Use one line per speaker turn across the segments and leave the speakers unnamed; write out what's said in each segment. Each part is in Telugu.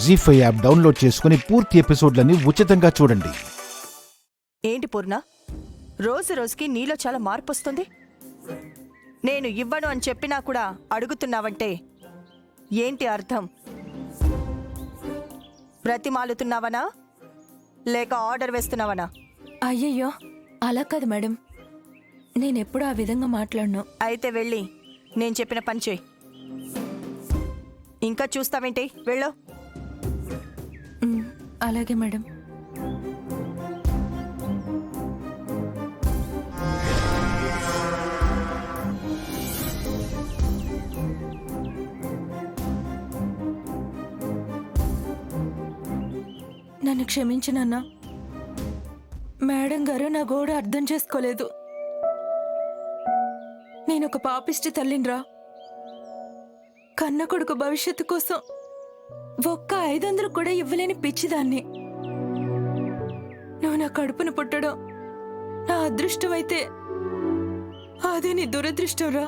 జీ5 యాప్ డౌన్లోడ్ చేసుకుని పూర్తి ఎపిసోడ్లని ఉచితంగా చూడండి.
ఏంటి పూర్ణ, రోజు రోజుకి నీలో చాలా మార్పు వస్తుంది. నేను ఇవ్వను అని చెప్పినా కూడా అడుగుతున్నావంటే ఏంటి అర్థం? ప్రతిమాలుతున్నావనా లేక ఆర్డర్ వేస్తున్నావనా?
అయ్యయ్యో, అలా కాదు మేడం, నేనెప్పుడు ఆ విధంగా మాట్లాడను.
అయితే వెళ్ళి నేను చెప్పిన పని చేయి. ఇంకా చూస్తావేంటి, వెళ్ళు.
అలాగే మేడం. నన్ను క్షమించనన్నా. మేడం గారు నా గోడ అర్థం చేసుకోలేదు. నేనొక పాపిష్టి తల్లినిరా. కన్న కొడుకు భవిష్యత్తు కోసం ఒక్క 500 కూడా ఇవ్వలేని పిచ్చిదాన్ని. నువ్వు నా కడుపును పుట్టడం నా అదృష్టం అయితే అదే నీ దురదృష్టంరా.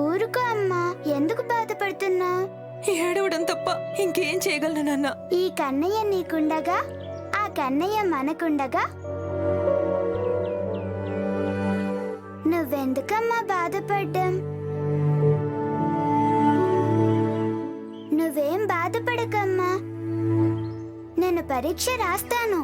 ఊరుకో అమ్మా, ఎందుకు బాధపడుతున్నావు?
ఏడవడం తప్ప ఇంకేం చేయగలను నాన్న.
ఈ కన్నయ్య నీకుండగా ఆ కన్నయ్య మనకుండగా నువ్వెందుకమ్మా బాధపడ్డం? నువ్వేం బాధపడకమ్మా, నేను పరీక్ష రాస్తాను.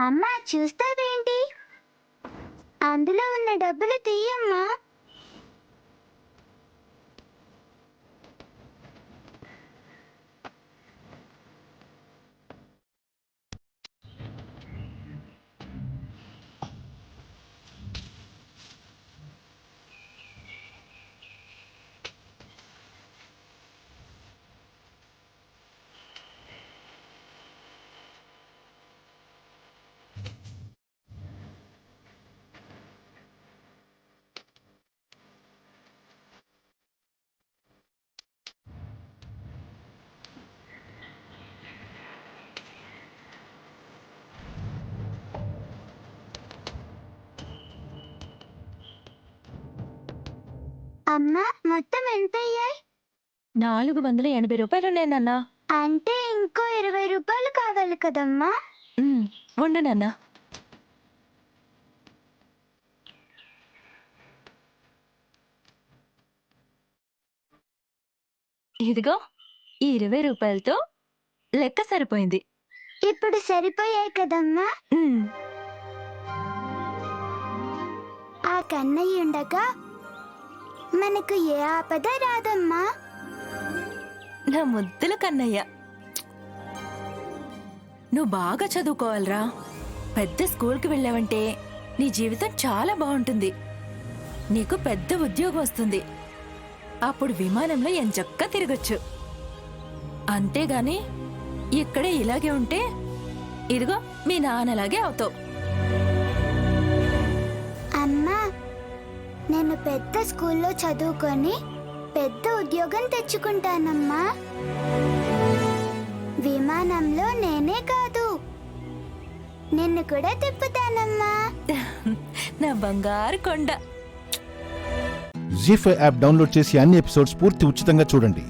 అమ్మా, చూస్తావేంటి? అందులో ఉన్న డబ్బులు తీయమ్మా. అమ్మా, మొత్తం ఎంత అయ్యాయి?
480 రూపాయలు నేనన్నా.
అంటే ఇంకో 20 రూపాయలు కావాలి కదమ్మా.
ఉండు నాన్న. ఇదిగో ఈ 20 రూపాయలతో లెక్క సరిపోయింది.
ఇప్పుడు సరిపోయాయి కదమ్మా. ఆ కన్నయ్య ఉండగా మనకు ఏ ఆపద రాదమ్మా.
నా ముద్దుల కన్నయ్య, నువ్వు బాగా చదువుకోవాలరా. పెద్ద స్కూల్కి వెళ్ళావంటే నీ జీవితం చాలా బాగుంటుంది. నీకు పెద్ద ఉద్యోగం వస్తుంది. అప్పుడు విమానంలో ఎంచక్కా తిరగచ్చు. అంతేగాని ఇక్కడే ఇలాగే ఉంటే ఇదిగో మీ నాన్నలాగే అవుతావు.
అమ్మా, నేను పెద్ద స్కూల్లో చదువుకొని పెద్ద ఉద్యోగం తెచ్చుకుంటానమ్మా. విమానంలో నేనే కాదు, నిన్ను కూడా తిప్పుతానమ్మా.
నా బంగారు కొండ.
జీ5 యాప్ డౌన్లోడ్ చేసి అన్ని ఎపిసోడ్స్ పూర్తి ఉచితంగా చూడండి.